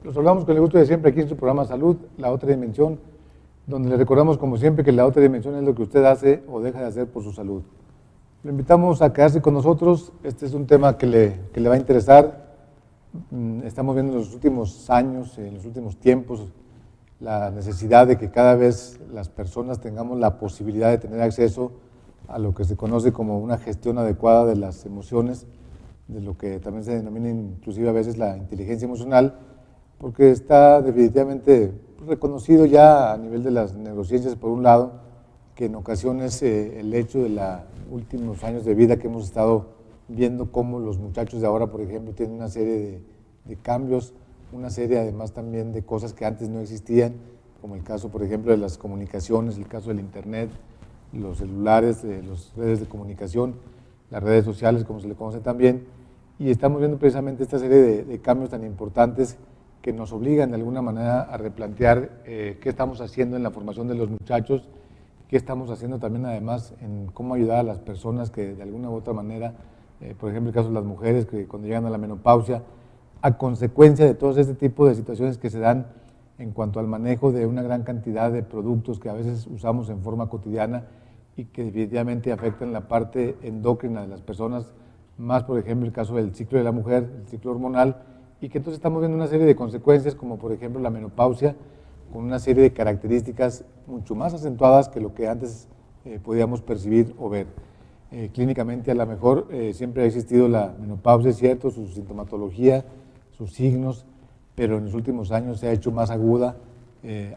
Los saludamos con el gusto de siempre aquí en su programa Salud, La Otra Dimensión, donde le recordamos como siempre que la otra dimensión es lo que usted hace o deja de hacer por su salud. Lo invitamos a quedarse con nosotros. Este es un tema que le va a interesar. Estamos viendo en los últimos años, en los últimos tiempos, la necesidad de que cada vez las personas tengamos la posibilidad de tener acceso a lo que se conoce como una gestión adecuada de las emociones, de lo que también se denomina inclusive a veces la inteligencia emocional, porque está definitivamente reconocido ya a nivel de las neurociencias, por un lado, que en ocasiones el hecho de los últimos años de vida que hemos estado viendo cómo los muchachos de ahora, por ejemplo, tienen una serie de cambios, una serie además también de cosas que antes no existían, como el caso, por ejemplo, de las comunicaciones, el caso del internet, los celulares, las redes de comunicación, las redes sociales, como se le conoce también, y estamos viendo precisamente esta serie de cambios tan importantes que nos obligan de alguna manera a replantear qué estamos haciendo en la formación de los muchachos, qué estamos haciendo también además en cómo ayudar a las personas que de alguna u otra manera, por ejemplo el caso de las mujeres que cuando llegan a la menopausia, a consecuencia de todo este tipo de situaciones que se dan en cuanto al manejo de una gran cantidad de productos que a veces usamos en forma cotidiana y que definitivamente afectan la parte endocrina de las personas, más por ejemplo el caso del ciclo de la mujer, el ciclo hormonal, y que entonces estamos viendo una serie de consecuencias como por ejemplo la menopausia, con una serie de características mucho más acentuadas que lo que antes podíamos percibir o ver. Clínicamente a lo mejor siempre ha existido la menopausia, es cierto, su sintomatología, sus signos, pero en los últimos años se ha hecho más aguda,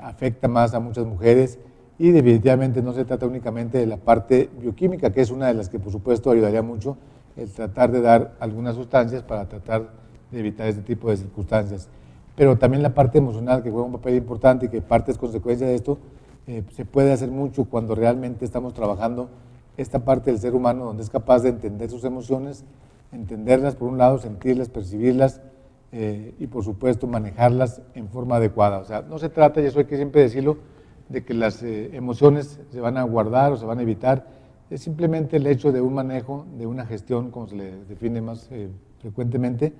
afecta más a muchas mujeres y definitivamente no se trata únicamente de la parte bioquímica, que es una de las que por supuesto ayudaría mucho, el tratar de dar algunas sustancias para tratar de evitar este tipo de circunstancias. Pero también la parte emocional, que juega un papel importante y que parte es consecuencia de esto, se puede hacer mucho cuando realmente estamos trabajando esta parte del ser humano donde es capaz de entender sus emociones, entenderlas por un lado, sentirlas, percibirlas y por supuesto manejarlas en forma adecuada. O sea, no se trata, y eso hay que siempre decirlo, de que las emociones se van a guardar o se van a evitar, es simplemente el hecho de un manejo, de una gestión, como se le define más frecuentemente,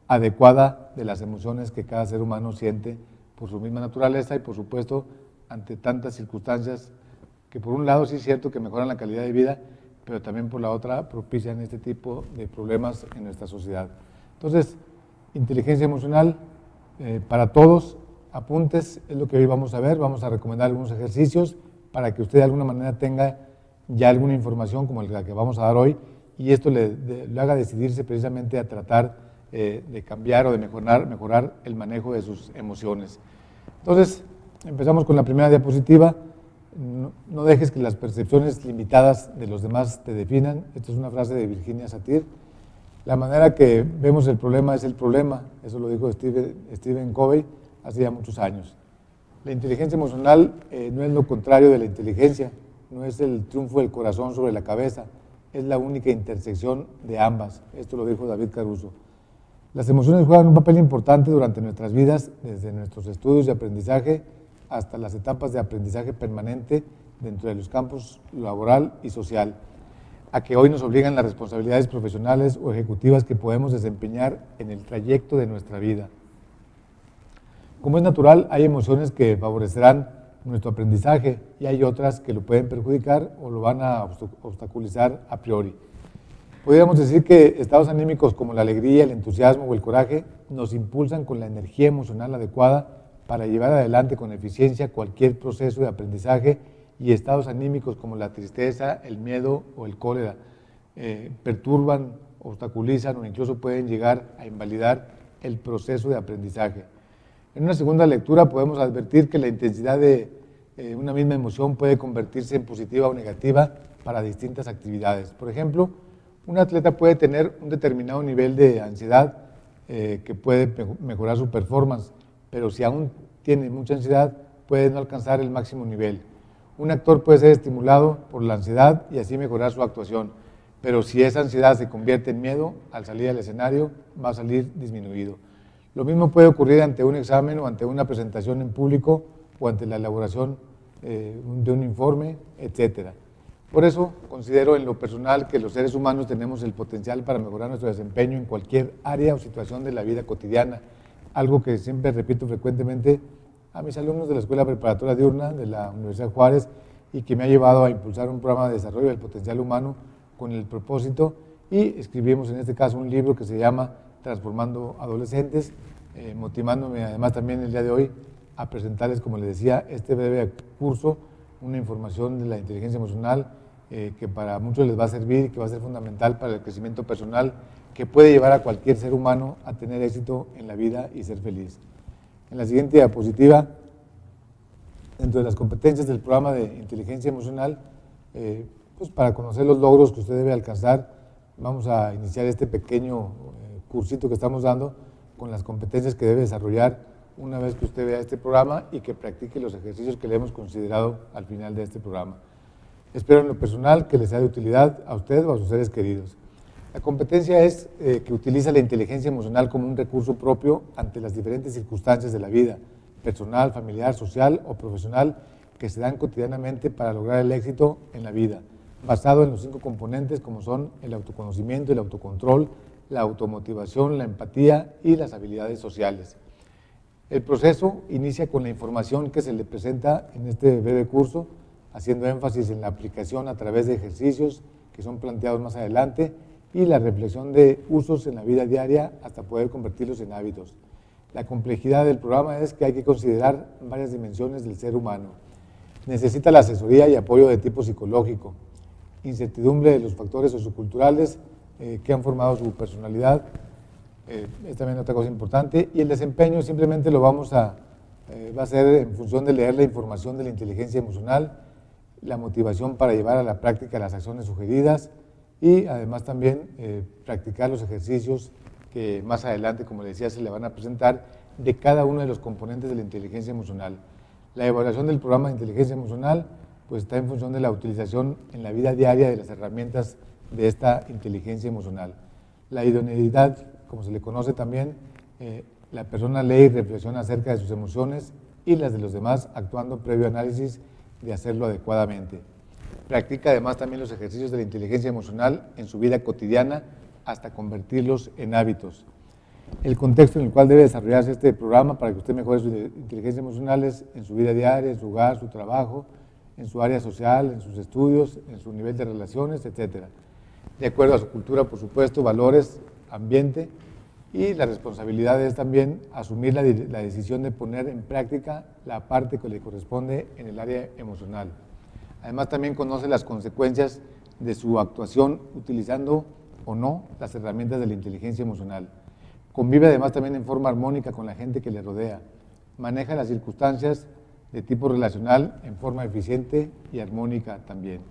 adecuada de las emociones que cada ser humano siente por su misma naturaleza y por supuesto ante tantas circunstancias que por un lado sí es cierto que mejoran la calidad de vida, pero también por la otra propician este tipo de problemas en nuestra sociedad. Entonces, inteligencia emocional para todos, apuntes, es lo que hoy vamos a ver, vamos a recomendar algunos ejercicios para que usted de alguna manera tenga ya alguna información como la que vamos a dar hoy y esto le haga decidirse precisamente a tratar de cambiar o de mejorar el manejo de sus emociones. Entonces, empezamos con la primera diapositiva. No dejes que las percepciones limitadas de los demás te definan. Esta es una frase de Virginia Satir. La manera que vemos el problema es el problema. Eso lo dijo Stephen Covey hace ya muchos años. La inteligencia emocional no es lo contrario de la inteligencia, no es el triunfo del corazón sobre la cabeza, es la única intersección de ambas. Esto lo dijo David Caruso. Las emociones juegan un papel importante durante nuestras vidas, desde nuestros estudios de aprendizaje hasta las etapas de aprendizaje permanente dentro de los campos laboral y social, a que hoy nos obligan las responsabilidades profesionales o ejecutivas que podemos desempeñar en el trayecto de nuestra vida. Como es natural, hay emociones que favorecerán nuestro aprendizaje y hay otras que lo pueden perjudicar o lo van a obstaculizar a priori. Podríamos decir que estados anímicos como la alegría, el entusiasmo o el coraje nos impulsan con la energía emocional adecuada para llevar adelante con eficiencia cualquier proceso de aprendizaje y estados anímicos como la tristeza, el miedo o el cólera perturban obstaculizan o incluso pueden llegar a invalidar el proceso de aprendizaje. En una segunda lectura podemos advertir que la intensidad de una misma emoción puede convertirse en positiva o negativa para distintas actividades. Por ejemplo, un atleta puede tener un determinado nivel de ansiedad que puede mejorar su performance, pero si aún tiene mucha ansiedad, puede no alcanzar el máximo nivel. Un actor puede ser estimulado por la ansiedad y así mejorar su actuación, pero si esa ansiedad se convierte en miedo, al salir al escenario va a salir disminuido. Lo mismo puede ocurrir ante un examen o ante una presentación en público o ante la elaboración de un informe, etc. Por eso considero en lo personal que los seres humanos tenemos el potencial para mejorar nuestro desempeño en cualquier área o situación de la vida cotidiana, algo que siempre repito frecuentemente a mis alumnos de la Escuela Preparatoria Diurna de la Universidad Juárez y que me ha llevado a impulsar un programa de desarrollo del potencial humano con el propósito, y escribimos en este caso un libro que se llama Transformando Adolescentes, motivándome además también el día de hoy a presentarles, como les decía, este breve curso, una información de la inteligencia emocional que para muchos les va a servir y que va a ser fundamental para el crecimiento personal, que puede llevar a cualquier ser humano a tener éxito en la vida y ser feliz. En la siguiente diapositiva, dentro de las competencias del programa de inteligencia emocional, pues para conocer los logros que usted debe alcanzar, vamos a iniciar este pequeño cursito que estamos dando con las competencias que debe desarrollar una vez que usted vea este programa y que practique los ejercicios que le hemos considerado al final de este programa. Espero en lo personal que les sea de utilidad a usted o a sus seres queridos. La competencia es que utiliza la inteligencia emocional como un recurso propio ante las diferentes circunstancias de la vida, personal, familiar, social o profesional, que se dan cotidianamente para lograr el éxito en la vida, basado en los 5 componentes como son el autoconocimiento, el autocontrol, la automotivación, la empatía y las habilidades sociales. El proceso inicia con la información que se le presenta en este breve curso, haciendo énfasis en la aplicación a través de ejercicios que son planteados más adelante y la reflexión de usos en la vida diaria hasta poder convertirlos en hábitos. La complejidad del programa es que hay que considerar varias dimensiones del ser humano. Necesita la asesoría y apoyo de tipo psicológico, incertidumbre de los factores socioculturales que han formado su personalidad, es también otra cosa importante, y el desempeño simplemente lo va a ser en función de leer la información de la inteligencia emocional, la motivación para llevar a la práctica las acciones sugeridas y además también practicar los ejercicios que más adelante, como les decía, se le van a presentar de cada uno de los componentes de la inteligencia emocional. La evaluación del programa de inteligencia emocional pues está en función de la utilización en la vida diaria de las herramientas de esta inteligencia emocional. La idoneidad, como se le conoce también, la persona lee y reflexiona acerca de sus emociones y las de los demás, actuando previo análisis de hacerlo adecuadamente. Practica además también los ejercicios de la inteligencia emocional en su vida cotidiana hasta convertirlos en hábitos. El contexto en el cual debe desarrollarse este programa para que usted mejore su inteligencia emocional es en su vida diaria, en su hogar, su trabajo, en su área social, en sus estudios, en su nivel de relaciones, etc. De acuerdo a su cultura, por supuesto, valores, ambiente, y la responsabilidad es también asumir la decisión de poner en práctica la parte que le corresponde en el área emocional. Además, también conoce las consecuencias de su actuación utilizando o no las herramientas de la inteligencia emocional. Convive además también en forma armónica con la gente que le rodea. Maneja las circunstancias de tipo relacional en forma eficiente y armónica también.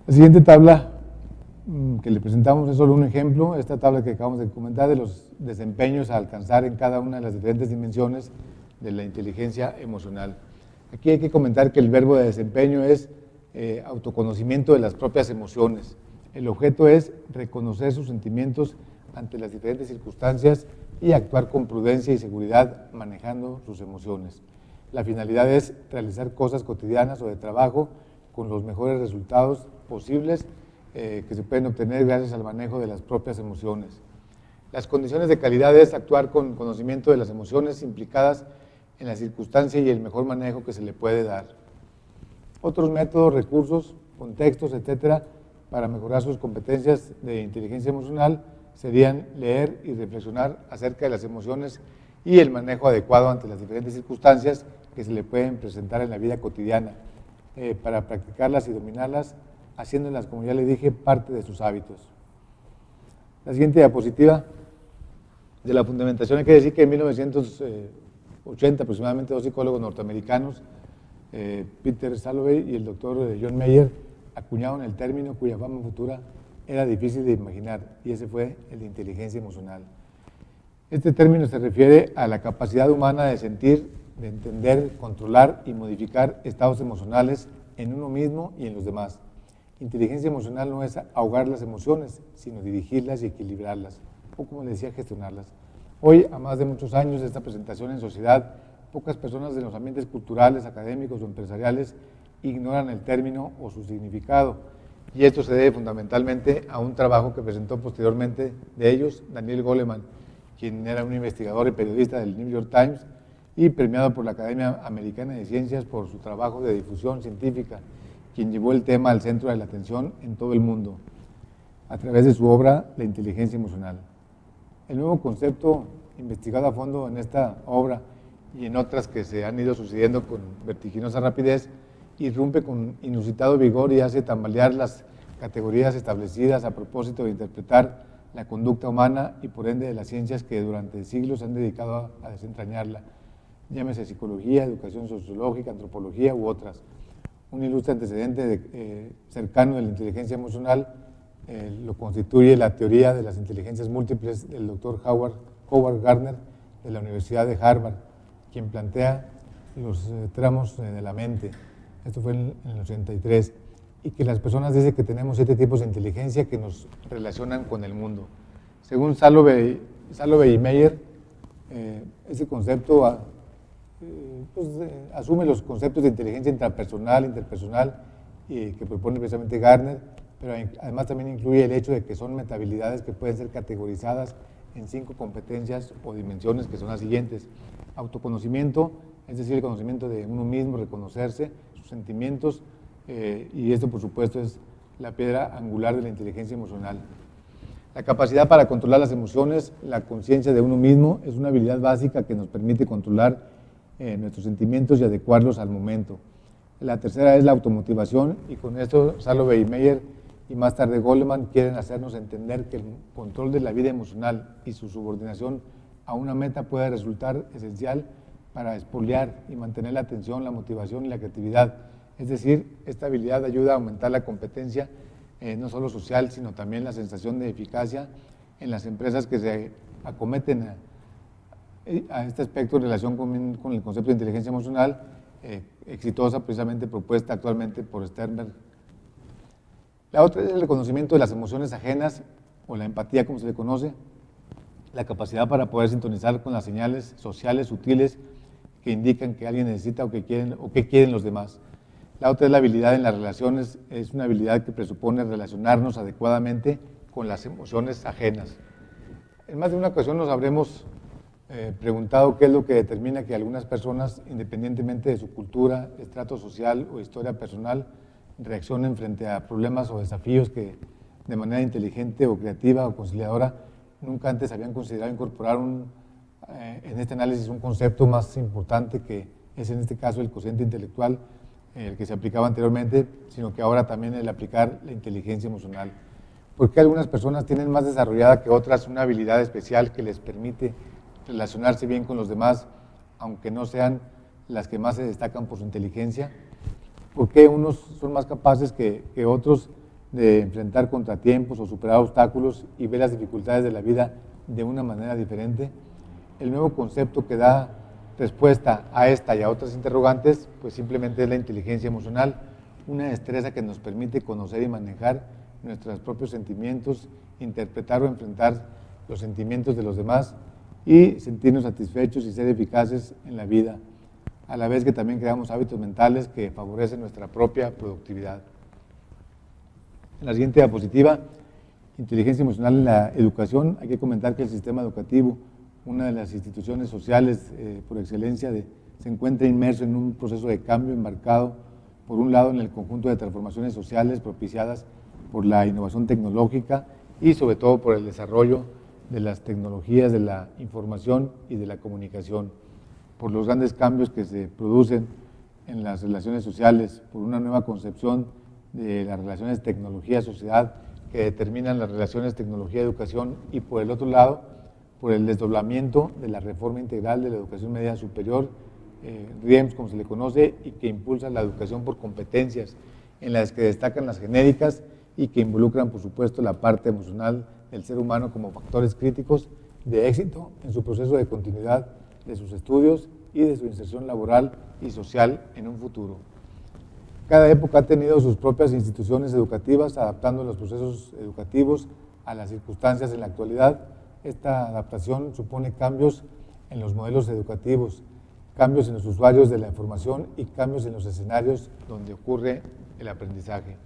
La siguiente tabla que le presentamos es solo un ejemplo, esta tabla que acabamos de comentar de los desempeños a alcanzar en cada una de las diferentes dimensiones de la inteligencia emocional. Aquí hay que comentar que el verbo de desempeño es autoconocimiento de las propias emociones. El objeto es reconocer sus sentimientos ante las diferentes circunstancias y actuar con prudencia y seguridad manejando sus emociones. La finalidad es realizar cosas cotidianas o de trabajo con los mejores resultados posibles que se pueden obtener gracias al manejo de las propias emociones. Las condiciones de calidad es actuar con conocimiento de las emociones implicadas en la circunstancia y el mejor manejo que se le puede dar. Otros métodos, recursos, contextos, etcétera, para mejorar sus competencias de inteligencia emocional serían leer y reflexionar acerca de las emociones y el manejo adecuado ante las diferentes circunstancias que se le pueden presentar en la vida cotidiana, para practicarlas y dominarlas, haciéndolas, como ya le dije, parte de sus hábitos. La siguiente diapositiva, de la fundamentación hay que decir que en 1980 aproximadamente dos psicólogos norteamericanos, Peter Salovey y el doctor John Mayer, acuñaron el término cuya fama futura era difícil de imaginar, y ese fue el de inteligencia emocional. Este término se refiere a la capacidad humana de sentir, de entender, controlar y modificar estados emocionales en uno mismo y en los demás. Inteligencia emocional no es ahogar las emociones, sino dirigirlas y equilibrarlas, o como les decía, gestionarlas. Hoy, a más de muchos años de esta presentación en sociedad, pocas personas de los ambientes culturales, académicos o empresariales ignoran el término o su significado, y esto se debe fundamentalmente a un trabajo que presentó posteriormente de ellos Daniel Goleman, quien era un investigador y periodista del New York Times y premiado por la Academia Americana de Ciencias por su trabajo de difusión científica, quien llevó el tema al centro de la atención en todo el mundo, a través de su obra La inteligencia emocional. El nuevo concepto, investigado a fondo en esta obra y en otras que se han ido sucediendo con vertiginosa rapidez, irrumpe con inusitado vigor y hace tambalear las categorías establecidas a propósito de interpretar la conducta humana y por ende de las ciencias que durante siglos se han dedicado a desentrañarla, llámese psicología, educación sociológica, antropología u otras. Un ilustre antecedente cercano de la inteligencia emocional lo constituye la teoría de las inteligencias múltiples del doctor Howard Gardner de la Universidad de Harvard, quien plantea los tramos de la mente. Esto fue en el 83, y que las personas dicen que tenemos 7 tipos de inteligencia que nos relacionan con el mundo. Según Salovey y Mayer, ese concepto asume los conceptos de inteligencia intrapersonal, interpersonal, que propone precisamente Gardner, pero además también incluye el hecho de que son metahabilidades que pueden ser categorizadas en 5 competencias o dimensiones, que son las siguientes: autoconocimiento, es decir, el conocimiento de uno mismo, reconocerse, sus sentimientos, y esto por supuesto es la piedra angular de la inteligencia emocional. La capacidad para controlar las emociones, la conciencia de uno mismo, es una habilidad básica que nos permite controlar nuestros sentimientos y adecuarlos al momento. La tercera es la automotivación, y con esto Salovey y Mayer y más tarde Goleman quieren hacernos entender que el control de la vida emocional y su subordinación a una meta puede resultar esencial para expoliar y mantener la atención, la motivación y la creatividad. Es decir, esta habilidad ayuda a aumentar la competencia, no solo social, sino también la sensación de eficacia en las empresas que se acometen a este aspecto en relación con el concepto de inteligencia emocional, exitosa, precisamente propuesta actualmente por Sternberg. La otra es el reconocimiento de las emociones ajenas, o la empatía como se le conoce, la capacidad para poder sintonizar con las señales sociales sutiles que indican que alguien necesita o que quieren los demás. La otra es la habilidad en las relaciones, es una habilidad que presupone relacionarnos adecuadamente con las emociones ajenas. En más de una ocasión nos habremos preguntado qué es lo que determina que algunas personas, independientemente de su cultura, estrato social o historia personal, reaccionen frente a problemas o desafíos que de manera inteligente o creativa o conciliadora nunca antes habían considerado incorporar en este análisis un concepto más importante, que es en este caso el cociente intelectual, el que se aplicaba anteriormente, sino que ahora también el aplicar la inteligencia emocional. ¿Por qué algunas personas tienen más desarrollada que otras una habilidad especial que les permite relacionarse bien con los demás, aunque no sean las que más se destacan por su inteligencia? ¿Por qué unos son más capaces que otros de enfrentar contratiempos o superar obstáculos y ver las dificultades de la vida de una manera diferente? El nuevo concepto que da respuesta a esta y a otras interrogantes, pues simplemente es la inteligencia emocional, una destreza que nos permite conocer y manejar nuestros propios sentimientos, interpretar o enfrentar los sentimientos de los demás y sentirnos satisfechos y ser eficaces en la vida, a la vez que también creamos hábitos mentales que favorecen nuestra propia productividad. En la siguiente diapositiva, inteligencia emocional en la educación, hay que comentar que el sistema educativo, una de las instituciones sociales por excelencia, se encuentra inmerso en un proceso de cambio embarcado, por un lado, en el conjunto de transformaciones sociales propiciadas por la innovación tecnológica y sobre todo por el desarrollo de las tecnologías de la información y de la comunicación, por los grandes cambios que se producen en las relaciones sociales, por una nueva concepción de las relaciones tecnología-sociedad que determinan las relaciones tecnología-educación, y por el otro lado, por el desdoblamiento de la reforma integral de la educación media superior, RIEMS como se le conoce, y que impulsa la educación por competencias, en las que destacan las genéricas y que involucran, por supuesto, la parte emocional del ser humano como factores críticos de éxito en su proceso de continuidad de sus estudios y de su inserción laboral y social en un futuro. Cada época ha tenido sus propias instituciones educativas, adaptando los procesos educativos a las circunstancias en la actualidad. Esta adaptación supone cambios en los modelos educativos, cambios en los usuarios de la información y cambios en los escenarios donde ocurre el aprendizaje.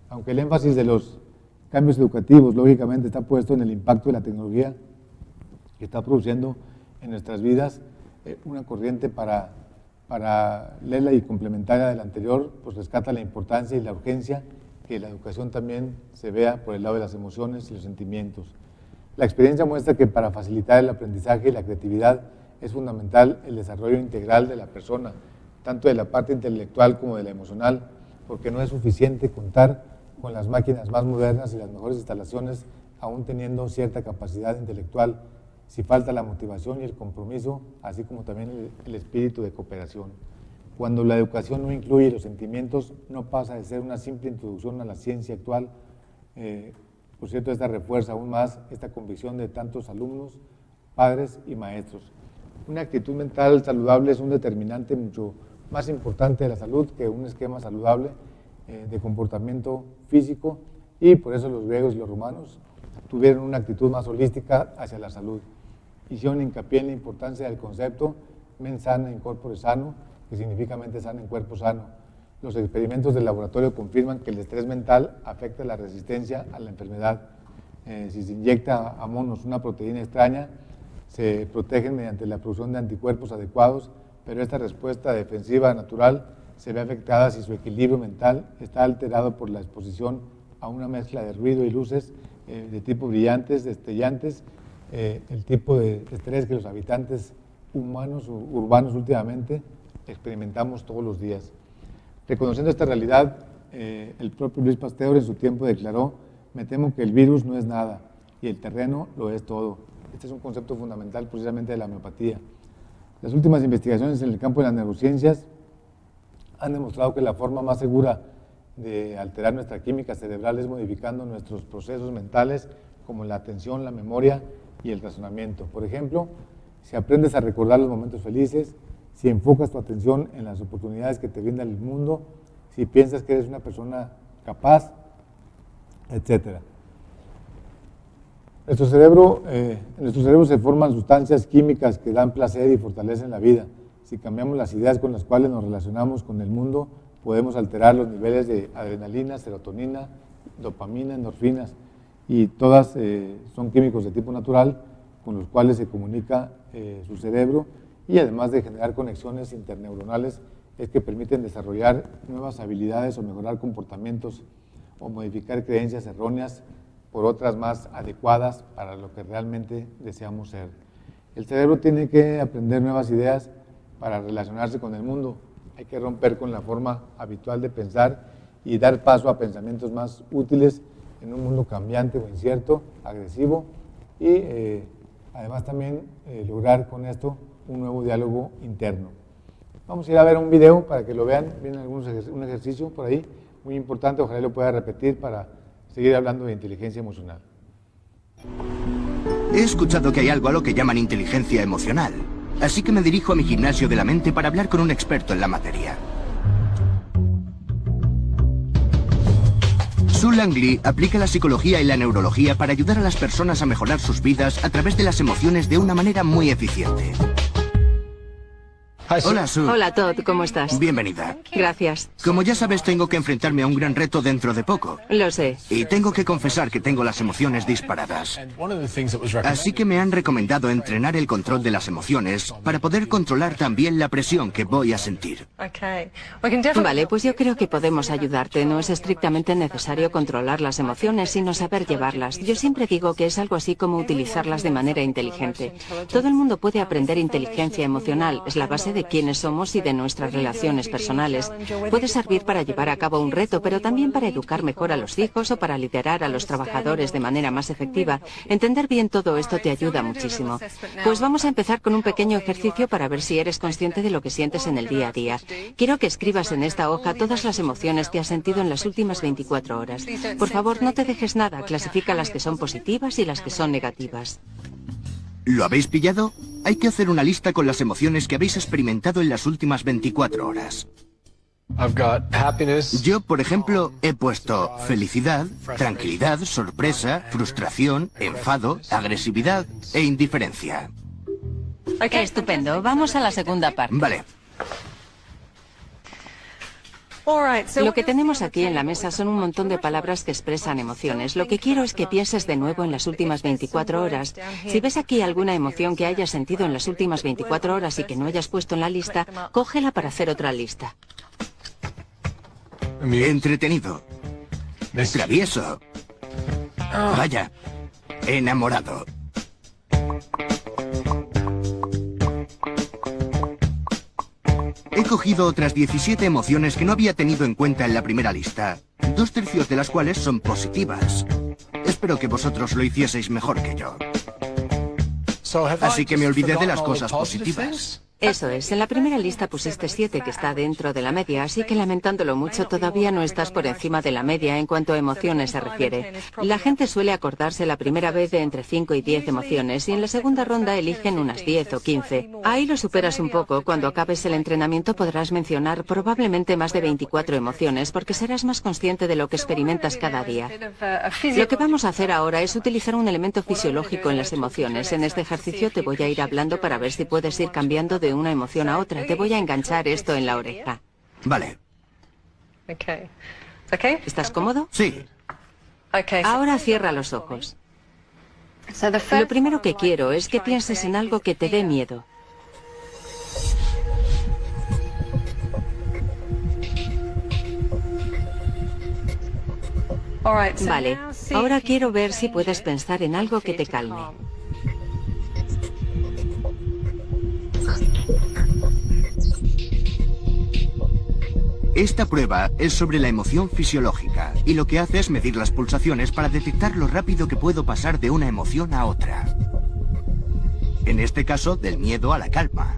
Aunque el énfasis de los cambios educativos, lógicamente, está puesto en el impacto de la tecnología que está produciendo en nuestras vidas, una corriente paralela y complementaria de la anterior, pues rescata la importancia y la urgencia que la educación también se vea por el lado de las emociones y los sentimientos. La experiencia muestra que para facilitar el aprendizaje y la creatividad es fundamental el desarrollo integral de la persona, tanto de la parte intelectual como de la emocional, porque no es suficiente contar con las máquinas más modernas y las mejores instalaciones, aún teniendo cierta capacidad intelectual, si falta la motivación y el compromiso, así como también el espíritu de cooperación. Cuando la educación no incluye los sentimientos, no pasa de ser una simple introducción a la ciencia actual. Por cierto, esta refuerza aún más esta convicción de tantos alumnos, padres y maestros. Una actitud mental saludable es un determinante mucho más importante de la salud que un esquema saludable de comportamiento físico, y por eso los griegos y los romanos tuvieron una actitud más holística hacia la salud. Hicieron hincapié en la importancia del concepto mens sana in corpore sano, que significa mente sana en cuerpo sano. Los experimentos del laboratorio confirman que el estrés mental afecta la resistencia a la enfermedad. Si se inyecta a monos una proteína extraña, se protegen mediante la producción de anticuerpos adecuados, pero esta respuesta defensiva natural se ve afectada si su equilibrio mental está alterado por la exposición a una mezcla de ruido y luces de tipo brillantes, destellantes, el tipo de estrés que los habitantes humanos o urbanos últimamente experimentamos todos los días. Reconociendo esta realidad, el propio Luis Pasteur en su tiempo declaró: me temo que el virus no es nada y el terreno lo es todo. Este es un concepto fundamental precisamente de la homeopatía. Las últimas investigaciones en el campo de las neurociencias han demostrado que la forma más segura de alterar nuestra química cerebral es modificando nuestros procesos mentales, como la atención, la memoria y el razonamiento. Por ejemplo, si aprendes a recordar los momentos felices, si enfocas tu atención en las oportunidades que te brinda el mundo, si piensas que eres una persona capaz, etc. En nuestro cerebro se forman sustancias químicas que dan placer y fortalecen la vida. Si cambiamos las ideas con las cuales nos relacionamos con el mundo, podemos alterar los niveles de adrenalina, serotonina, dopamina, endorfinas, y todas son químicos de tipo natural con los cuales se comunica su cerebro, y además de generar conexiones interneuronales, es que permiten desarrollar nuevas habilidades o mejorar comportamientos o modificar creencias erróneas por otras más adecuadas para lo que realmente deseamos ser. El cerebro tiene que aprender nuevas ideas para relacionarse con el mundo. Hay que romper con la forma habitual de pensar y dar paso a pensamientos más útiles en un mundo cambiante o incierto, agresivo, y además también lograr con esto un nuevo diálogo interno. Vamos a ir a ver un video para que lo vean. Viene un ejercicio por ahí muy importante, ojalá lo pueda repetir para seguir hablando de inteligencia emocional. He escuchado que hay algo a lo que llaman inteligencia emocional, así que me dirijo a mi gimnasio de la mente para hablar con un experto en la materia. Su Langley aplica la psicología y la neurología para ayudar a las personas a mejorar sus vidas a través de las emociones de una manera muy eficiente. Hola, Sue. Hola, Todd, ¿cómo estás? Bienvenida. Gracias. Como ya sabes, tengo que enfrentarme a un gran reto dentro de poco. Lo sé. Y tengo que confesar que tengo las emociones disparadas. Así que me han recomendado entrenar el control de las emociones para poder controlar también la presión que voy a sentir. Vale, pues yo creo que podemos ayudarte. No es estrictamente necesario controlar las emociones, sino saber llevarlas. Yo siempre digo que es algo así como utilizarlas de manera inteligente. Todo el mundo puede aprender inteligencia emocional, es la base de de quiénes somos y de nuestras relaciones personales. Puede servir para llevar a cabo un reto, pero también para educar mejor a los hijos o para liderar a los trabajadores de manera más efectiva. Entender bien todo esto te ayuda muchísimo. Pues vamos a empezar con un pequeño ejercicio para ver si eres consciente de lo que sientes en el día a día. Quiero que escribas en esta hoja todas las emociones que has sentido en las últimas 24 horas. Por favor, no te dejes nada. Clasifica las que son positivas y las que son negativas. ¿Lo habéis pillado? Hay que hacer una lista con las emociones que habéis experimentado en las últimas 24 horas. Yo, por ejemplo, he puesto felicidad, tranquilidad, sorpresa, frustración, enfado, agresividad e indiferencia. Estupendo. Vamos a la segunda parte. Vale. Lo que tenemos aquí en la mesa son un montón de palabras que expresan emociones. Lo que quiero es que pienses de nuevo en las últimas 24 horas. Si ves aquí alguna emoción que hayas sentido en las últimas 24 horas y que no hayas puesto en la lista, cógela para hacer otra lista. Entretenido. Travieso. Vaya. Enamorado. He cogido otras 17 emociones que no había tenido en cuenta en la primera lista, 2/3 de las cuales son positivas. Espero que vosotros lo hicieseis mejor que yo. Así que me olvidé de las cosas positivas. Eso es, en la primera lista pusiste 7, que está dentro de la media, así que lamentándolo mucho todavía no estás por encima de la media en cuanto a emociones se refiere. La gente suele acordarse la primera vez de entre 5 y 10 emociones y en la segunda ronda eligen unas 10 o 15. Ahí lo superas un poco, cuando acabes el entrenamiento podrás mencionar probablemente más de 24 emociones porque serás más consciente de lo que experimentas cada día. Lo que vamos a hacer ahora es utilizar un elemento fisiológico en las emociones. En este ejercicio te voy a ir hablando para ver si puedes ir cambiando de una emoción a otra. Te voy a enganchar esto en la oreja. Vale. ¿Estás cómodo? Sí. Ahora cierra los ojos. Lo primero que quiero es que pienses en algo que te dé miedo. Vale, ahora quiero ver si puedes pensar en algo que te calme. Esta prueba es sobre la emoción fisiológica y lo que hace es medir las pulsaciones para detectar lo rápido que puedo pasar de una emoción a otra. En este caso, del miedo a la calma.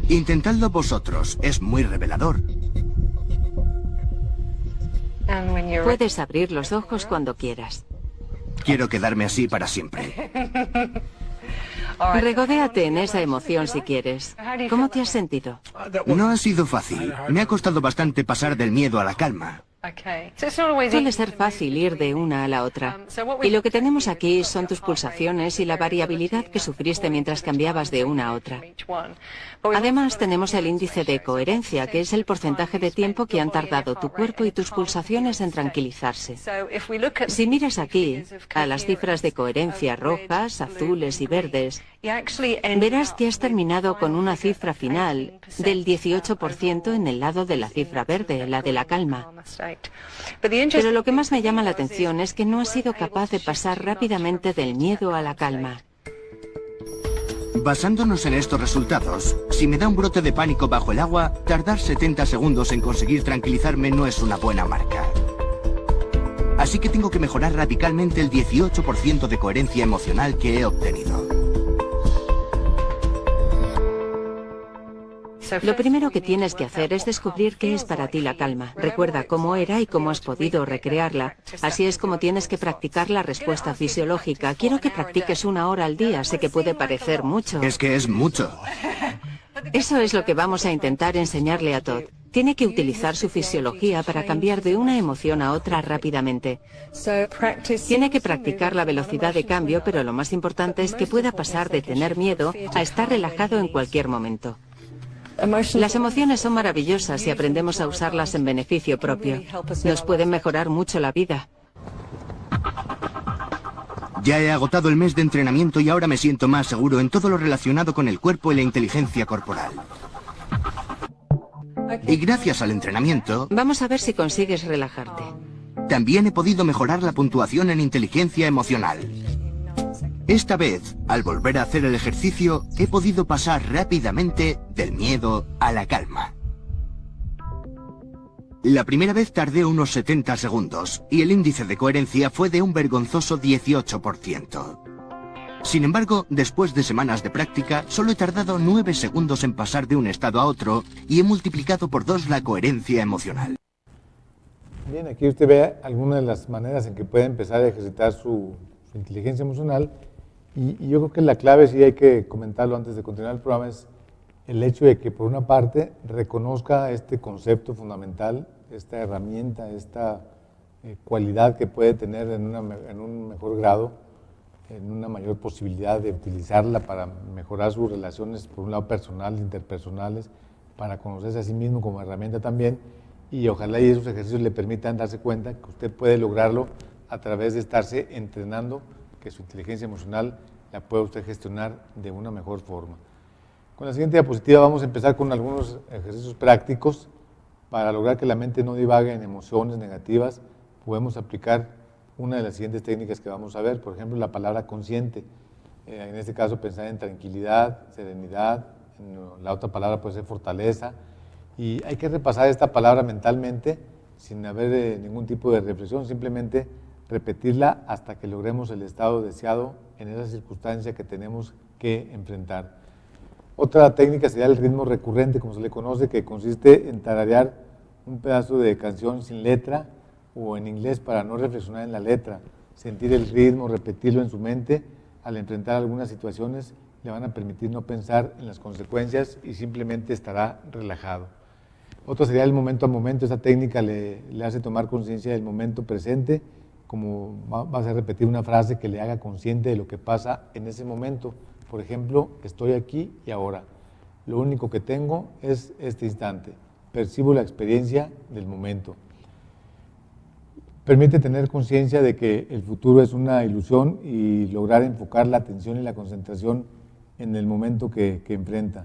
Intentadlo vosotros, es muy revelador. Puedes abrir los ojos cuando quieras. Quiero quedarme así para siempre. Regodéate en esa emoción si quieres. ¿Cómo te has sentido? No ha sido fácil. Me ha costado bastante pasar del miedo a la calma. Suele ser fácil ir de una a la otra. Y lo que tenemos aquí son tus pulsaciones y la variabilidad que sufriste mientras cambiabas de una a otra. Además, tenemos el índice de coherencia, que es el porcentaje de tiempo que han tardado tu cuerpo y tus pulsaciones en tranquilizarse. Si miras aquí, a las cifras de coherencia rojas, azules y verdes, verás que has terminado con una cifra final del 18% en el lado de la cifra verde, la de la calma. Pero lo que más me llama la atención es que no has sido capaz de pasar rápidamente del miedo a la calma. Basándonos en estos resultados, si me da un brote de pánico bajo el agua, tardar 70 segundos en conseguir tranquilizarme no es una buena marca. Así que tengo que mejorar radicalmente el 18% de coherencia emocional que he obtenido. Lo primero que tienes que hacer es descubrir qué es para ti la calma. Recuerda cómo era y cómo has podido recrearla. Así es como tienes que practicar la respuesta fisiológica. Quiero que practiques 1 hora al día. Sé que puede parecer mucho. Es que es mucho. Eso es lo que vamos a intentar enseñarle a Todd. Tiene que utilizar su fisiología para cambiar de una emoción a otra rápidamente. Tiene que practicar la velocidad de cambio, pero lo más importante es que pueda pasar de tener miedo a estar relajado en cualquier momento. Las emociones son maravillosas y aprendemos a usarlas en beneficio propio. Nos pueden mejorar mucho la vida. Ya he agotado el mes de entrenamiento y ahora me siento más seguro en todo lo relacionado con el cuerpo y la inteligencia corporal. Y gracias al entrenamiento... Vamos a ver si consigues relajarte. También he podido mejorar la puntuación en inteligencia emocional. Esta vez, al volver a hacer el ejercicio, he podido pasar rápidamente del miedo a la calma. La primera vez tardé unos 70 segundos y el índice de coherencia fue de un vergonzoso 18%. Sin embargo, después de semanas de práctica, solo he tardado 9 segundos en pasar de un estado a otro y he multiplicado por 2 la coherencia emocional. Bien, aquí usted ve algunas de las maneras en que puede empezar a ejercitar su inteligencia emocional y yo creo que la clave, sí hay que comentarlo antes de continuar el programa, es el hecho de que por una parte reconozca este concepto fundamental, esta herramienta, esta cualidad que puede tener en un mejor grado, en una mayor posibilidad de utilizarla para mejorar sus relaciones, por un lado personales, interpersonales, para conocerse a sí mismo como herramienta también, y ojalá y esos ejercicios le permitan darse cuenta que usted puede lograrlo a través de estarse entrenando, que su inteligencia emocional la puede usted gestionar de una mejor forma. Con la siguiente diapositiva vamos a empezar con algunos ejercicios prácticos para lograr que la mente no divague en emociones negativas. Podemos aplicar una de las siguientes técnicas que vamos a ver, por ejemplo, la palabra consciente. En este caso, pensar en tranquilidad, serenidad, la otra palabra puede ser fortaleza, y hay que repasar esta palabra mentalmente sin haber ningún tipo de reflexión, simplemente repetirla hasta que logremos el estado deseado en esa circunstancia que tenemos que enfrentar. Otra técnica sería el ritmo recurrente, como se le conoce, que consiste en tararear un pedazo de canción sin letra o en inglés para no reflexionar en la letra, sentir el ritmo, repetirlo en su mente. Al enfrentar algunas situaciones le van a permitir no pensar en las consecuencias y simplemente estará relajado. Otro sería el momento a momento. Esa técnica le hace tomar conciencia del momento presente, como vas a repetir una frase que le haga consciente de lo que pasa en ese momento. Por ejemplo, estoy aquí y ahora. Lo único que tengo es este instante. Percibo la experiencia del momento. Permite tener conciencia de que el futuro es una ilusión y lograr enfocar la atención y la concentración en el momento que enfrenta.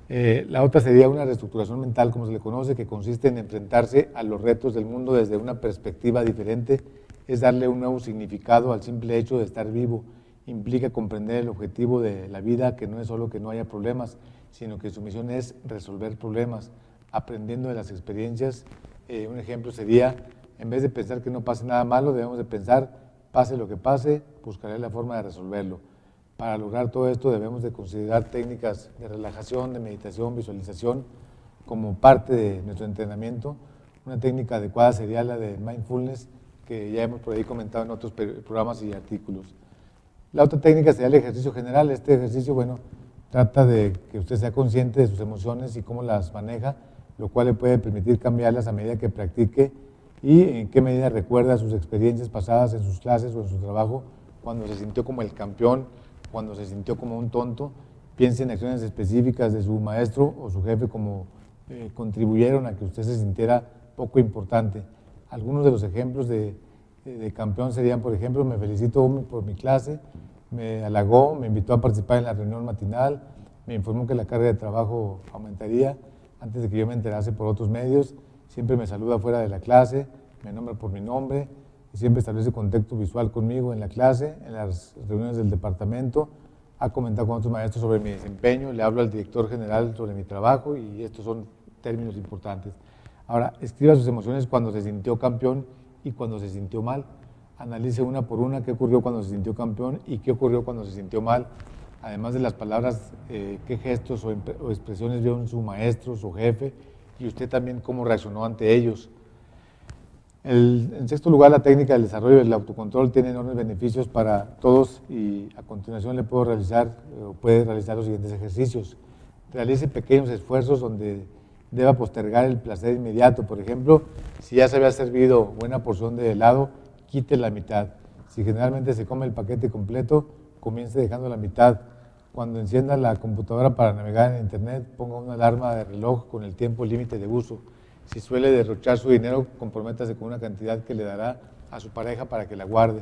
La otra sería una reestructuración mental, como se le conoce, que consiste en enfrentarse a los retos del mundo desde una perspectiva diferente, es darle un nuevo significado al simple hecho de estar vivo. Implica comprender el objetivo de la vida, que no es solo que no haya problemas, sino que su misión es resolver problemas, aprendiendo de las experiencias. Un ejemplo sería, en vez de pensar que no pase nada malo, debemos de pensar, pase lo que pase, buscaré la forma de resolverlo. Para lograr todo esto debemos de considerar técnicas de relajación, de meditación, visualización como parte de nuestro entrenamiento. Una técnica adecuada sería la de mindfulness, que ya hemos por ahí comentado en otros programas y artículos. La otra técnica sería el ejercicio general. Este ejercicio, bueno, trata de que usted sea consciente de sus emociones y cómo las maneja, lo cual le puede permitir cambiarlas a medida que practique y en qué medida recuerda sus experiencias pasadas en sus clases o en su trabajo, cuando se sintió como el campeón, cuando se sintió como un tonto. Piense en acciones específicas de su maestro o su jefe como contribuyeron a que usted se sintiera poco importante. Algunos de los ejemplos de campeón serían, por ejemplo, me felicitó por mi clase, me halagó, me invitó a participar en la reunión matinal, me informó que la carga de trabajo aumentaría antes de que yo me enterase por otros medios, siempre me saluda fuera de la clase, me nombra por mi nombre, y siempre establece contacto visual conmigo en la clase, en las reuniones del departamento, ha comentado con otros maestros sobre mi desempeño, le hablo al director general sobre mi trabajo y estos son términos importantes. Ahora, escriba sus emociones cuando se sintió campeón y cuando se sintió mal. Analice una por una qué ocurrió cuando se sintió campeón y qué ocurrió cuando se sintió mal. Además de las palabras, qué gestos o expresiones vio en su maestro, su jefe, y usted también cómo reaccionó ante ellos. En sexto lugar, la técnica del desarrollo del autocontrol tiene enormes beneficios para todos y a continuación le puede realizar los siguientes ejercicios. Realice pequeños esfuerzos donde deba postergar el placer inmediato. Por ejemplo, si ya se había servido buena porción de helado, quite la mitad. Si generalmente se come el paquete completo, comience dejando la mitad. Cuando encienda la computadora para navegar en internet, ponga una alarma de reloj con el tiempo límite de uso. Si suele derrochar su dinero, comprométase con una cantidad que le dará a su pareja para que la guarde.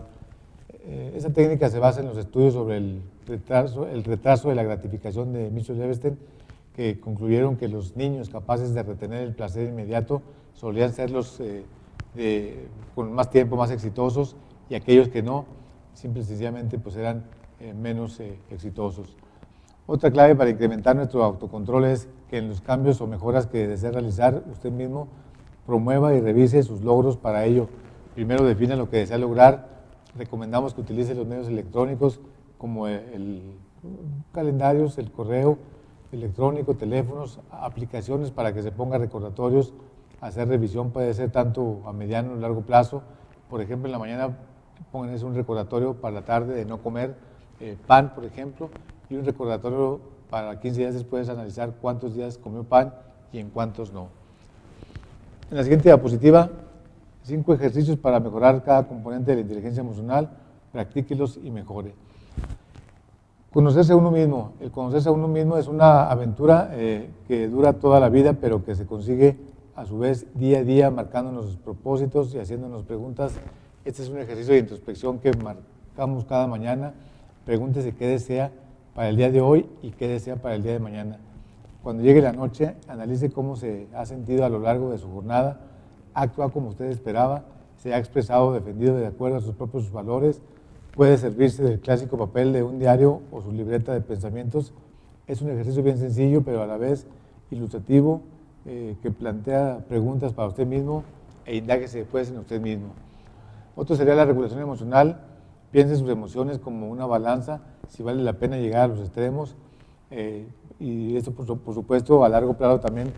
Esa técnica se basa en los estudios sobre el retraso de la gratificación de Mitchell-Levenstein, que concluyeron que los niños capaces de retener el placer inmediato solían ser los con más tiempo más exitosos, y aquellos que no, simple y sencillamente pues eran menos exitosos. Otra clave para incrementar nuestro autocontrol es que en los cambios o mejoras que desee realizar, usted mismo promueva y revise sus logros. Para ello, primero defina lo que desea lograr. Recomendamos que utilice los medios electrónicos como el calendarios, el correo electrónico, teléfonos, aplicaciones para que se ponga recordatorios. Hacer revisión puede ser tanto a mediano o largo plazo. Por ejemplo, en la mañana pónganse un recordatorio para la tarde de no comer pan, por ejemplo, y un recordatorio para 15 días después analizar cuántos días comió pan y en cuántos no. En la siguiente diapositiva, 5 ejercicios para mejorar cada componente de la inteligencia emocional. Practíquelos y mejore. Conocerse a uno mismo. El conocerse a uno mismo es una aventura que dura toda la vida, pero que se consigue a su vez día a día, marcándonos los propósitos y haciéndonos preguntas. Este es un ejercicio de introspección que marcamos cada mañana. Pregúntese qué desea para el día de hoy y qué desea para el día de mañana. Cuando llegue la noche, analice cómo se ha sentido a lo largo de su jornada. Actúa como usted esperaba, se ha expresado, defendido de acuerdo a sus propios valores. Puede servirse del clásico papel de un diario o su libreta de pensamientos. Es un ejercicio bien sencillo, pero a la vez ilustrativo, que plantea preguntas para usted mismo e indáguese después en usted mismo. Otro sería la regulación emocional. Piense sus emociones como una balanza, si vale la pena llegar a los extremos, y esto por supuesto a largo plazo también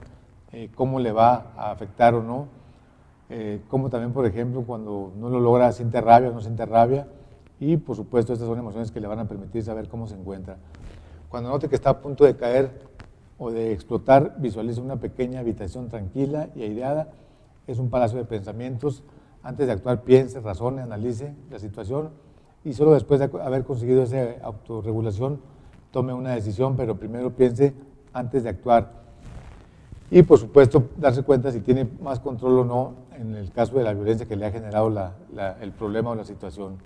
cómo le va a afectar o no, como también por ejemplo cuando no lo logra siente rabia o no siente rabia, y por supuesto estas son emociones que le van a permitir saber cómo se encuentra. Cuando note que está a punto de caer o de explotar, visualice una pequeña habitación tranquila y aireada. Es un palacio de pensamientos. Antes de actuar, piense, razone, analice la situación y solo después de haber conseguido esa autorregulación, tome una decisión, pero primero piense antes de actuar. Y por supuesto, darse cuenta si tiene más control o no en el caso de la violencia que le ha generado el problema o la situación.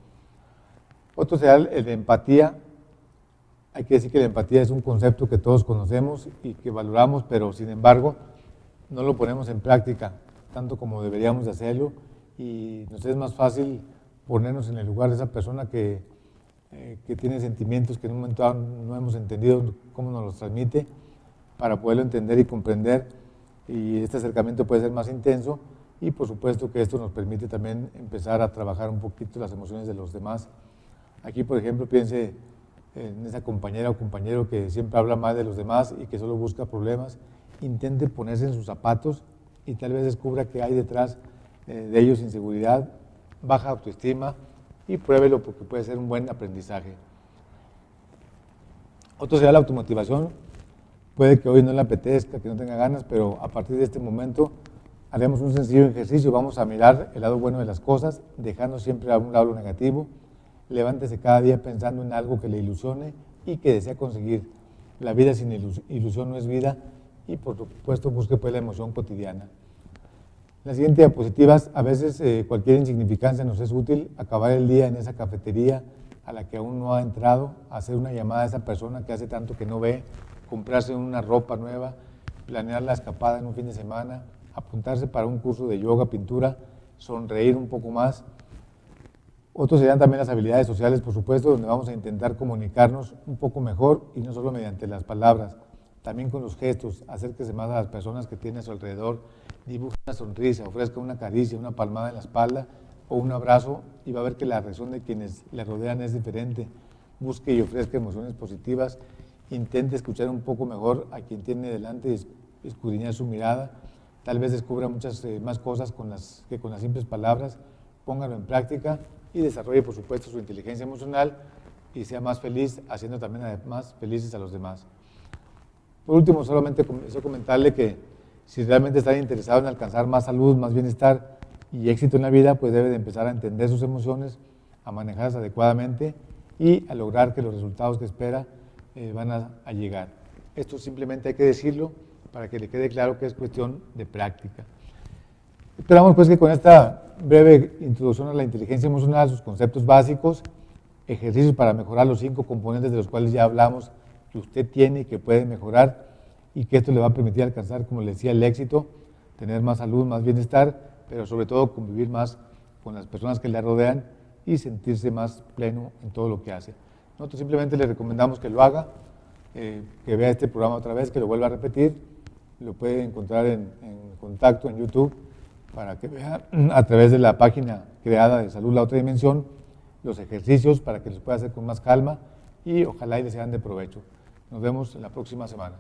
Otro será el de empatía. Hay que decir que la empatía es un concepto que todos conocemos y que valoramos, pero sin embargo no lo ponemos en práctica tanto como deberíamos de hacerlo, y nos es más fácil ponernos en el lugar de esa persona que tiene sentimientos que en un momento dado no hemos entendido cómo nos los transmite, para poderlo entender y comprender, y este acercamiento puede ser más intenso, y por supuesto que esto nos permite también empezar a trabajar un poquito las emociones de los demás. Aquí, por ejemplo, piense en esa compañera o compañero que siempre habla mal de los demás y que solo busca problemas. Intente ponerse en sus zapatos y tal vez descubra que hay detrás de ellos inseguridad, baja autoestima, y pruébelo porque puede ser un buen aprendizaje. Otro será la automotivación. Puede que hoy no le apetezca, que no tenga ganas, pero a partir de este momento haremos un sencillo ejercicio. Vamos a mirar el lado bueno de las cosas, dejando siempre a un lado lo negativo. Levántese cada día pensando en algo que le ilusione y que desea conseguir. La vida sin ilusión no es vida, y por supuesto busque pues la emoción cotidiana. La siguiente diapositiva, a veces cualquier insignificancia nos es útil. Acabar el día en esa cafetería a la que aún no ha entrado, hacer una llamada a esa persona que hace tanto que no ve, comprarse una ropa nueva, planear la escapada en un fin de semana, apuntarse para un curso de yoga, pintura, sonreír un poco más. Otros serían también las habilidades sociales, por supuesto, donde vamos a intentar comunicarnos un poco mejor, y no solo mediante las palabras, también con los gestos. Acérquese más a las personas que tiene a su alrededor, dibuje una sonrisa, ofrezca una caricia, una palmada en la espalda o un abrazo, y va a ver que la reacción de quienes le rodean es diferente. Busque y ofrezca emociones positivas, intente escuchar un poco mejor a quien tiene delante y escudriñar su mirada. Tal vez descubra muchas más cosas que con las simples palabras. Póngalo en práctica y desarrolle, por supuesto, su inteligencia emocional y sea más feliz, haciendo también además felices a los demás. Por último, solamente deseo comentarle que si realmente está interesado en alcanzar más salud, más bienestar y éxito en la vida, pues debe de empezar a entender sus emociones, a manejarlas adecuadamente y a lograr que los resultados que espera van a llegar. Esto simplemente hay que decirlo para que le quede claro que es cuestión de práctica. Esperamos pues que con esta breve introducción a la inteligencia emocional, sus conceptos básicos, ejercicios para mejorar los 5 componentes de los cuales ya hablamos, que usted tiene y que puede mejorar, y que esto le va a permitir alcanzar, como le decía, el éxito, tener más salud, más bienestar, pero sobre todo convivir más con las personas que le rodean y sentirse más pleno en todo lo que hace. Nosotros simplemente le recomendamos que lo haga, que vea este programa otra vez, que lo vuelva a repetir. Lo puede encontrar en contacto en YouTube para que vea a través de la página creada de Salud La Otra Dimensión los ejercicios para que los pueda hacer con más calma y ojalá y les sean de provecho. Nos vemos en la próxima semana.